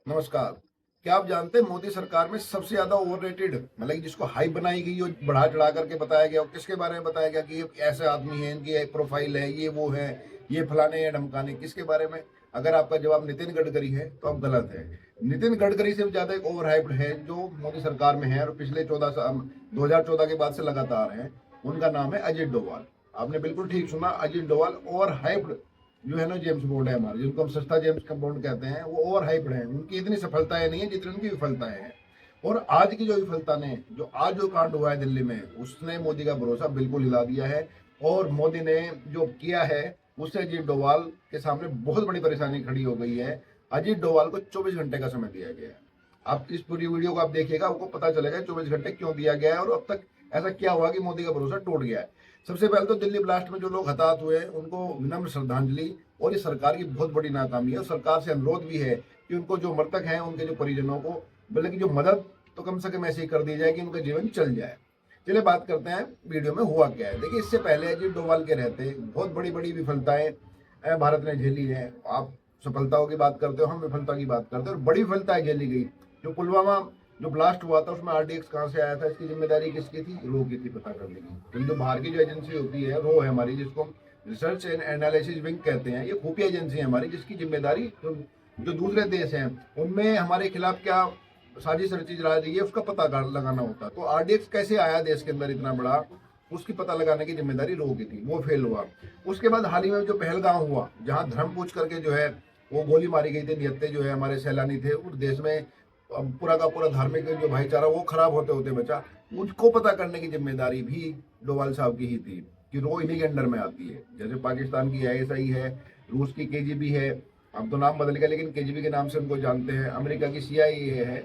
नमस्कार। क्या आप जानते हैं मोदी सरकार में सबसे ज्यादा ओवररेटेड मतलब कि जिसको हाइप बनाई गई और बढ़ा चढ़ा करके बताया गया और किसके बारे में बताया गया कि ये ऐसे आदमी है, इनकी एक प्रोफाइल है, ये वो है, ये फलाने या ढमकाने, किसके बारे में? अगर आपका जवाब नितिन गडकरी है तो आप गलत है। नितिन गडकरी से ज्यादा एक ओवर हाइप्ड है जो मोदी सरकार में है और पिछले 14 साल 2014 के बाद से लगातार है। उनका नाम है अजित डोभाल। आपने बिल्कुल ठीक सुना, अजित डोभाल ओवर हाइप्ड जो है ना जेम्स बॉन्ड है हमारे, जिनको हम सस्ता जेम्स का बॉन्ड कहते हैं, वो ओवर हाइप्ड है। उनकी इतनी सफलताएं नहीं है जितनी उनकी विफलताएं हैं। और आज की जो विफलता ने जो आज जो कांड हुआ है दिल्ली में, उसने मोदी का भरोसा बिल्कुल हिला दिया है। और मोदी ने जो किया है उससे अजीत डोभाल के सामने बहुत बड़ी परेशानी खड़ी हो गई है। अजीत डोभाल को 24 घंटे का समय दिया गया है। आप इस पूरी वीडियो को आप देखिएगा, आपको पता चलेगा 24 घंटे क्यों दिया गया है और अब तक ऐसा क्या हुआ कि मोदी का भरोसा टूट गया है। सबसे पहले तो दिल्ली ब्लास्ट में जो लोग हताहत हुए उनको विनम्र श्रद्धांजलि। और ये सरकार की बहुत बड़ी नाकामी है और सरकार से अनुरोध भी है कि उनको जो मृतक हैं उनके जो परिजनों को बल्कि जो मदद तो कम से कम ऐसे ही कर दी जाए कि उनका जीवन चल जाए। चलिए बात करते हैं वीडियो में हुआ क्या है। देखिए, इससे पहले अजीत डोभाल के रहते बहुत बड़ी बड़ी विफलताएं भारत ने झेली है। आप सफलताओं की बात करते हो, हम विफलता की बात करते हो। और बड़ी विफलताएं झेली गई। जो पुलवामा जो ब्लास्ट हुआ था उसमें आरडीएक्स कहाँ से आया था, इसकी जिम्मेदारी किसकी थी? रो की थी पता करने की। क्योंकि जो बाहर की जो एजेंसी होती है रो है हमारी, जिसको रिसर्च एंड एनालिसिस विंग कहते हैं, ये खुफिया एजेंसी है हमारी, जिसकी जिम्मेदारी जो दूसरे देश हैं उनमें हमारे खिलाफ क्या साजिश रची जा रही है उसका पता लगाना होता। तो आरडीएक्स कैसे आया देश के अंदर इतना बड़ा, उसकी पता लगाने की जिम्मेदारी रो की थी, वो फेल हुआ। उसके बाद हाल ही में जो पहलगाम हुआ, जहाँ धर्म पूछ करके जो है वो गोली मारी गई थी, निहत्ते जो है हमारे सैलानी थे, उस देश में पूरा का पूरा धार्मिक जो भाईचारा वो खराब होते होते बचा। उसको पता करने की जिम्मेदारी भी डोभाल साहब की ही थी कि रो इन्हीं के अंडर में आती है। जैसे पाकिस्तान की आईएसआई है, रूस की केजीबी है, अब तो नाम बदल गया लेकिन केजीबी के नाम से उनको जानते हैं, अमेरिका की सीआईए है।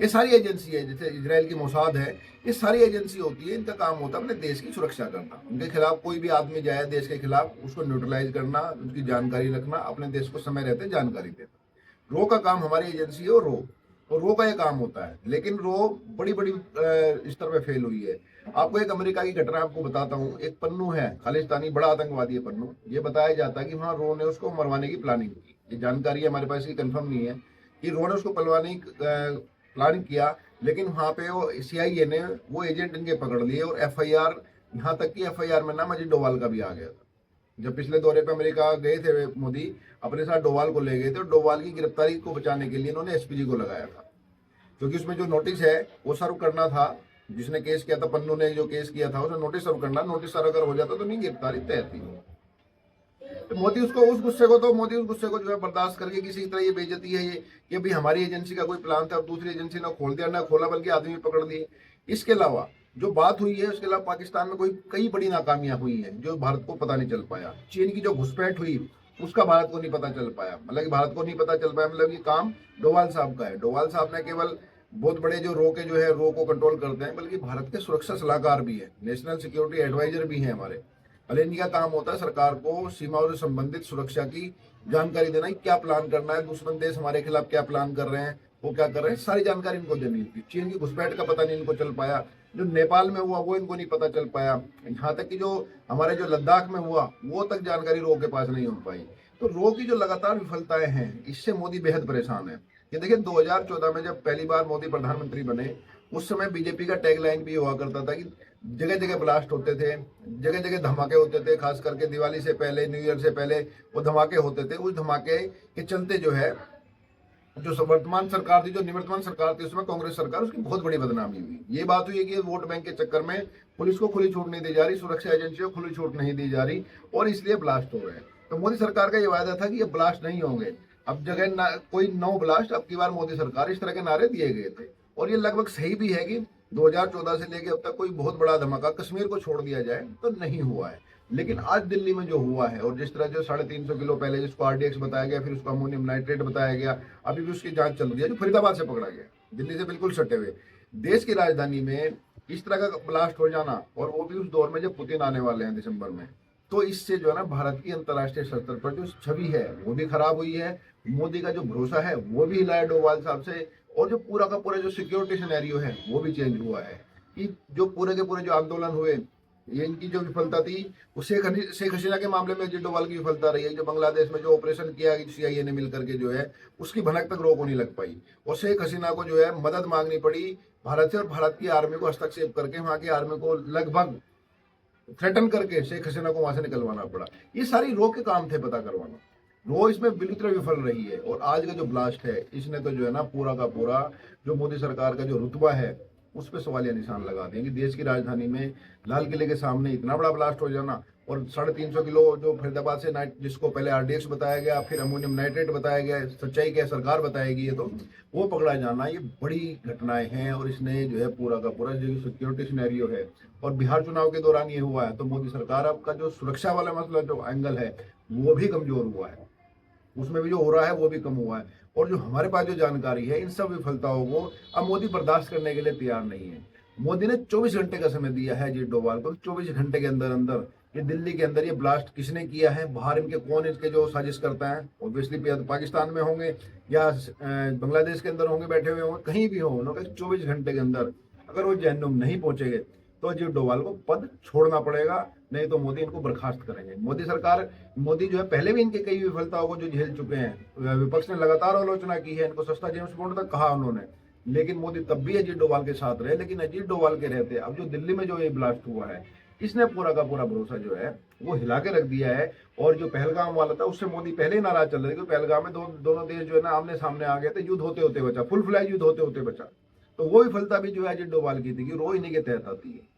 ये सारी एजेंसी है, जैसे इजराइल की मोसाद है। ये सारी एजेंसी होती है, इनका काम होता है अपने देश की सुरक्षा करना। उनके खिलाफ कोई भी आदमी जाए देश के खिलाफ, उसको न्यूट्रलाइज करना, उसकी जानकारी रखना, अपने देश को समय रहते जानकारी देना। रो का काम हमारी एजेंसी है और रो का ये काम होता है। लेकिन रो बड़ी बड़ी स्तर पे फेल हुई है। आपको एक अमेरिका की घटना आपको बताता हूँ। एक पन्नू है, खालिस्तानी बड़ा आतंकवादी है पन्नू। ये बताया जाता है कि वहाँ रो ने उसको मरवाने की प्लानिंग की। ये जानकारी है हमारे पास, की कंफर्म नहीं है कि रो ने उसको पलवाने की प्लान किया। लेकिन वहाँ पे वो सीआईए ने वो एजेंट इनके पकड़ लिए और एफआईआर, यहाँ तक कि एफआईआर में नाम अजीत डोभाल का भी आ गया था। जब पिछले दौरे पे अमेरिका गए थे मोदी, अपने साथ डोभाल को ले गए थे और डोभाल की गिरफ्तारी को बचाने के लिए इन्होंने एसपीजी को लगाया था। क्योंकि उसमें जो नोटिस है वो सर्व करना था। जिसने केस किया था, पन्नू ने जो केस किया था, उसे नोटिस सर्व करना। नोटिस सर्व अगर हो जाता तो नहीं गिरफ्तारी तय थी। तो मोदी उस गुस्से को जो है बर्दाश्त करके किसी तरह ये बेइज्जती है ये कि अभी हमारी एजेंसी का कोई प्लान था और दूसरी एजेंसी ने खोल दिया, ना खोला बल्कि आदमी पकड़ लिए। इसके अलावा जो बात हुई है उसके अलावा पाकिस्तान में कोई कई बड़ी नाकामियां हुई हैं जो भारत को पता नहीं चल पाया। चीन की जो घुसपैठ हुई उसका भारत को नहीं पता चल पाया, मतलब कि भारत को नहीं पता चल पाया, मतलब ये काम डोभाल साहब का है। डोभाल साहब ने केवल बहुत बड़े जो रो के जो है रो को कंट्रोल करते हैं, बल्कि भारत के सुरक्षा सलाहकार भी है, नेशनल सिक्योरिटी एडवाइजर भी है हमारे। भले इनका काम होता है सरकार को सीमाओं से संबंधित सुरक्षा की जानकारी देना, क्या प्लान करना है, दुश्मन देश हमारे खिलाफ क्या प्लान कर रहे हैं, वो क्या कर रहे हैं, सारी जानकारी इनको देनी होती है। चीन की घुसपैठ का पता नहीं इनको चल पाया, जो नेपाल में हुआ वो इनको नहीं पता चल पाया, यहाँ तक कि जो हमारे जो लद्दाख में हुआ वो तक जानकारी रो के पास नहीं हो पाई। तो रो की जो लगातार विफलताएं हैं इससे मोदी बेहद परेशान है। ये देखिए 2014 में जब पहली बार मोदी प्रधानमंत्री बने, उस समय बीजेपी का टैगलाइन भी हुआ करता था कि जगह जगह ब्लास्ट होते थे, जगह जगह धमाके होते थे, खास करके दिवाली से पहले, न्यू ईयर से पहले वो धमाके होते थे। उस धमाके के चलते जो है जो वर्तमान सरकार थी, जो निवर्तमान सरकार थी उसमें कांग्रेस सरकार, उसकी बहुत बड़ी बदनामी हुई। ये बात हुई है कि वोट बैंक के चक्कर में पुलिस को खुली छूट नहीं दी जा रही, सुरक्षा एजेंसियों को खुली छूट नहीं दी जा रही और इसलिए ब्लास्ट हो रहे हैं। तो मोदी सरकार का ये वायदा था कि ये ब्लास्ट नहीं होंगे, अब जगह कोई नो ब्लास्ट, अब की बार मोदी सरकार, इस तरह के नारे दिए गए थे। और ये लगभग सही भी है कि 2014 से लेकर अब तक कोई बहुत बड़ा धमाका कश्मीर को छोड़ दिया जाए तो नहीं हुआ है। लेकिन आज दिल्ली में जो हुआ है और जिस तरह जो 350 किलो पहले जिसको आरडीएक्स बताया गया, फिर उसको अमोनियम नाइट्रेट बताया गया, अभी भी उसकी जांच चल रही है, जो फरीदाबाद से पकड़ा गया, दिल्ली से बिल्कुल सटे हुए। देश की राजधानी में इस तरह का ब्लास्ट हो जाना, और वो भी उस दौर में जब पुतिन आने वाले हैं दिसंबर में, तो इससे जो है ना भारत की अंतर्राष्ट्रीय स्तर पर जो छवि है वो भी खराब हुई है। मोदी का जो भरोसा है वो भी हिला है डोभाल साहब से, और जो पूरा का पूरा जो सिक्योरिटी सिनेरियो है वो भी चेंज हुआ है। कि जो पूरे के पूरे जो आंदोलन हुए ये इनकी जो विफलता थी वो शेख हसीना के मामले में अजीत डोभाल की विफलता रही है। जो बांग्लादेश में जो ऑपरेशन किया CIA ने मिलकर के जो है उसकी भनक तक रोक नहीं लग पाई, और शेख हसीना को जो है मदद मांगनी पड़ी भारत से, और भारत की आर्मी को हस्तक्षेप करके वहां की आर्मी को लगभग थ्रेटन करके शेख हसीना को वहां से निकलवाना पड़ा। ये सारी रो के काम थे पता करवाना, रो इसमें बिल्कुल तरह विफल रही है। और आज का जो ब्लास्ट है इसने तो जो है ना पूरा का पूरा जो मोदी सरकार का जो रुतबा है उस पर सवालिया निशान लगा दिए कि देश की राजधानी में लाल किले के सामने इतना बड़ा ब्लास्ट हो जाना, और 350 किलो जो फरीदाबाद से जिसको पहले RDX बताया गया फिर अमोनियम नाइट्रेट बताया गया, सच्चाई क्या सरकार बताएगी, ये तो वो पकड़ा जाना, ये बड़ी घटनाएं हैं। और इसने जो है पूरा का पूरा जो सिक्योरिटी सिनेरियो है, और बिहार चुनाव के दौरान ये हुआ है, तो मोदी सरकार का जो सुरक्षा वाला मसला जो एंगल है वो भी कमजोर हुआ है, उसमें भी जो हो रहा है वो भी कम हुआ है। और जो हमारे पास जो जानकारी है इन सब विफलताओं को अब मोदी बर्दाश्त करने के लिए तैयार नहीं है। मोदी ने 24 घंटे का समय दिया है अजीत डोभाल को, 24 घंटे के अंदर अंदर ये दिल्ली के अंदर ये ब्लास्ट किसने किया है, बाहर इनके कौन इसके जो साजिश करता है, ऑब्वियसली पाकिस्तान में होंगे या बांग्लादेश के अंदर होंगे, बैठे हुए होंगे, कहीं भी हों, 24 घंटे के अंदर अगर वो जहन्नुम नहीं पहुंचेंगे तो अजीत डोभाल को पद छोड़ना पड़ेगा, नहीं तो मोदी इनको बर्खास्त करेंगे। मोदी जो है पहले भी इनके कई विफलताओं को जो झेल चुके हैं, विपक्ष ने लगातार आलोचना की है, इनको सस्ता जेम्स बॉन्ड तक कहा उन्होंने, लेकिन मोदी तब भी अजीत डोभाल के साथ रहे। लेकिन अजीत डोभाल के रहते अब जो दिल्ली में जो ये ब्लास्ट हुआ है इसने पूरा का पूरा भरोसा जो है वो हिला के रख दिया है। और जो पहलगाम वाला था उससे मोदी पहले ही नाराज चल रहे थे, पहलगाम में दोनों देश जो है ना आमने सामने आ गए थे, युद्ध होते होते बचा, फुल फ्लैज युद्ध होते होते बचा। तो वो विफलता भी जो है अजीत डोभाल की थी कि रो इन्हीं के तहत आती है।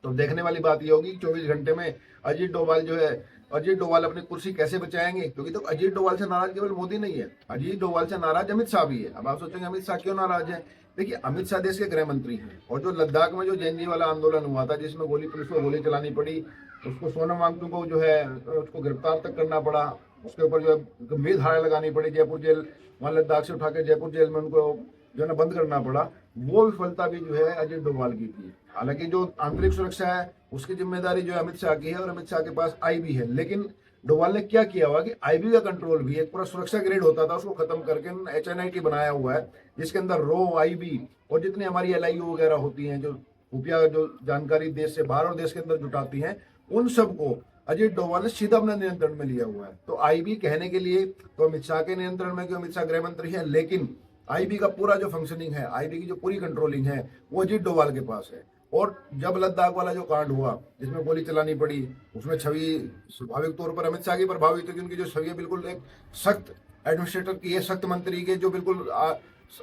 तो देखने वाली बात ये होगी 24 घंटे में अजीत डोभाल अपनी कुर्सी कैसे बचाएंगे, क्योंकि तो अजीत डोभाल से नाराज केवल मोदी नहीं है, अजीत डोभाल से नाराज अमित शाह भी है। अब आप सोचेंगे अमित शाह क्यों नाराज है? देखिए, अमित शाह देश के गृह मंत्री हैं, और जो लद्दाख में जो जेएनजी वाला आंदोलन हुआ था जिसमें पुलिस को गोली चलानी पड़ी, उसको सोनम वांगचुक को जो है उसको गिरफ्तार तक करना पड़ा, उसके ऊपर जो है गंभीर धारा लगानी पड़ी, जयपुर जेल वहां लद्दाख से उठा के जयपुर जेल में उनको जो है ना बंद करना पड़ा। वो विफलता भी जो है अजीत डोभाल की थी। हालांकि जो आंतरिक सुरक्षा है उसकी जिम्मेदारी जो है अमित शाह की है, और अमित शाह के पास IB है, लेकिन डोभाल ने क्या किया हुआ कि IB का कंट्रोल भी एक पूरा सुरक्षा ग्रेड होता था उसको खत्म करके HNIT बनाया हुआ है, जिसके अंदर रो IB और जितनी हमारी LIU वगैरह होती हैं जो खुफिया जो जानकारी देश से बाहर और देश के अंदर जुटाती हैं, उन सबको अजीत डोभाल ने सीधा अपने नियंत्रण में लिया हुआ है। तो IB कहने के लिए तो अमित शाह के नियंत्रण में, क्योंकि अमित शाह गृह मंत्री है, लेकिन IB का पूरा जो फंक्शनिंग है, IB की जो पूरी कंट्रोलिंग है वो अजीत डोभाल के पास है। और जब लद्दाख वाला जो कांड हुआ जिसमें गोली चलानी पड़ी, उसमें छवि स्वाभाविक तौर पर अमित शाह की प्रभावित हुई, उनकी जो छवि है बिल्कुल एक सख्त एडमिनिस्ट्रेटर की है, सख्त मंत्री के, जो बिल्कुल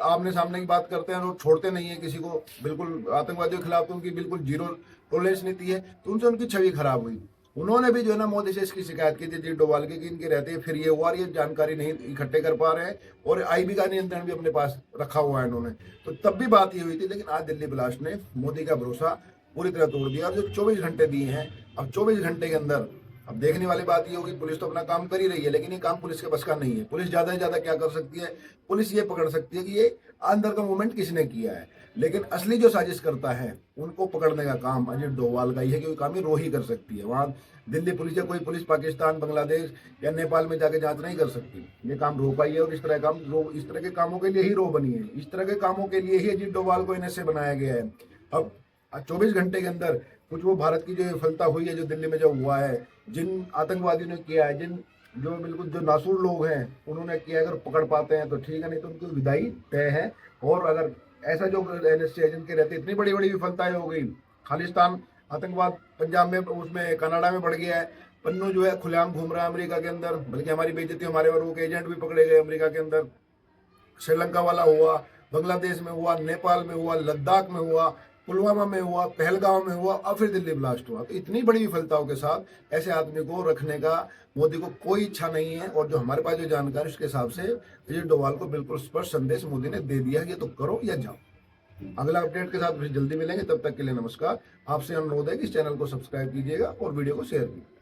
आमने सामने की बात करते हैं और छोड़ते नहीं है किसी को, बिल्कुल आतंकवादियों के खिलाफ तो उनकी बिल्कुल जीरो टॉलरेंस नीति है। तो उनसे उनकी छवि खराब हुई। उन्होंने भी जो है ना मोदी से इसकी शिकायत की थी अजीत डोभाल की कि इनके रहते फिर ये हुआ, ये जानकारी नहीं इकट्ठे कर पा रहे हैं, और IB का नियंत्रण भी अपने पास रखा हुआ है इन्होंने। तो तब भी बात ये हुई थी, लेकिन आज दिल्ली ब्लास्ट ने मोदी का भरोसा पूरी तरह तोड़ दिया। और जो 24 घंटे दिए हैं, अब 24 घंटे के अंदर अब देखने वाली बात ये होगी, पुलिस तो अपना काम कर ही रही है, लेकिन ये काम पुलिस के बस का नहीं है। पुलिस ज्यादा से ज्यादा क्या कर सकती है? पुलिस ये पकड़ सकती है कि ये अंदर का मूवमेंट किसने किया है, लेकिन असली जो साजिश करता है उनको पकड़ने का काम अजीत डोभाल का ही है, क्योंकि काम ये रो ही कर सकती है। वहां दिल्ली पुलिस या कोई पुलिस पाकिस्तान, बांग्लादेश या नेपाल में जाके जांच नहीं कर सकती। ये काम रो पाई है, और इस तरह के कामों के लिए ही रो बनी है, इस तरह के कामों के लिए ही अजीत डोभाल को NSA बनाया गया है। अब 24 घंटे के अंदर कुछ वो भारत की जो विफलता हुई है, जो दिल्ली में जो हुआ है, जिन आतंकवादियों ने किया है, जो बिल्कुल जो नासूर लोग हैं उन्होंने किया, अगर पकड़ पाते हैं तो ठीक है, नहीं तो उनकी विदाई तय है। और अगर ऐसा जो NSA एजेंट के रहते इतनी बड़ी बड़ी विफलताएं हो गई, खालिस्तान आतंकवाद पंजाब में, उसमें कनाडा में बढ़ गया है, पन्नू जो है खुलेआम घूम रहा है अमेरिका के अंदर, बल्कि हमारी बेइज्जती, हमारे वर्गों के एजेंट भी पकड़े गए अमेरिका के अंदर, श्रीलंका वाला हुआ, बांग्लादेश में हुआ, नेपाल में हुआ, लद्दाख में हुआ, पुलवामा में हुआ, पहलगाम में हुआ, और फिर दिल्ली ब्लास्ट हुआ। तो इतनी बड़ी विफलताओं के साथ ऐसे आदमी को रखने का मोदी को कोई इच्छा नहीं है। और जो हमारे पास जो जानकारी उसके हिसाब से अजीत डोभाल को बिल्कुल स्पष्ट संदेश मोदी ने दे दिया है कि तो करो या जाओ। अगला अपडेट के साथ फिर जल्दी मिलेंगे, तब तक के लिए नमस्कार। आपसे अनुरोध है कि इस चैनल को सब्सक्राइब कीजिएगा और वीडियो को शेयर कीजिए।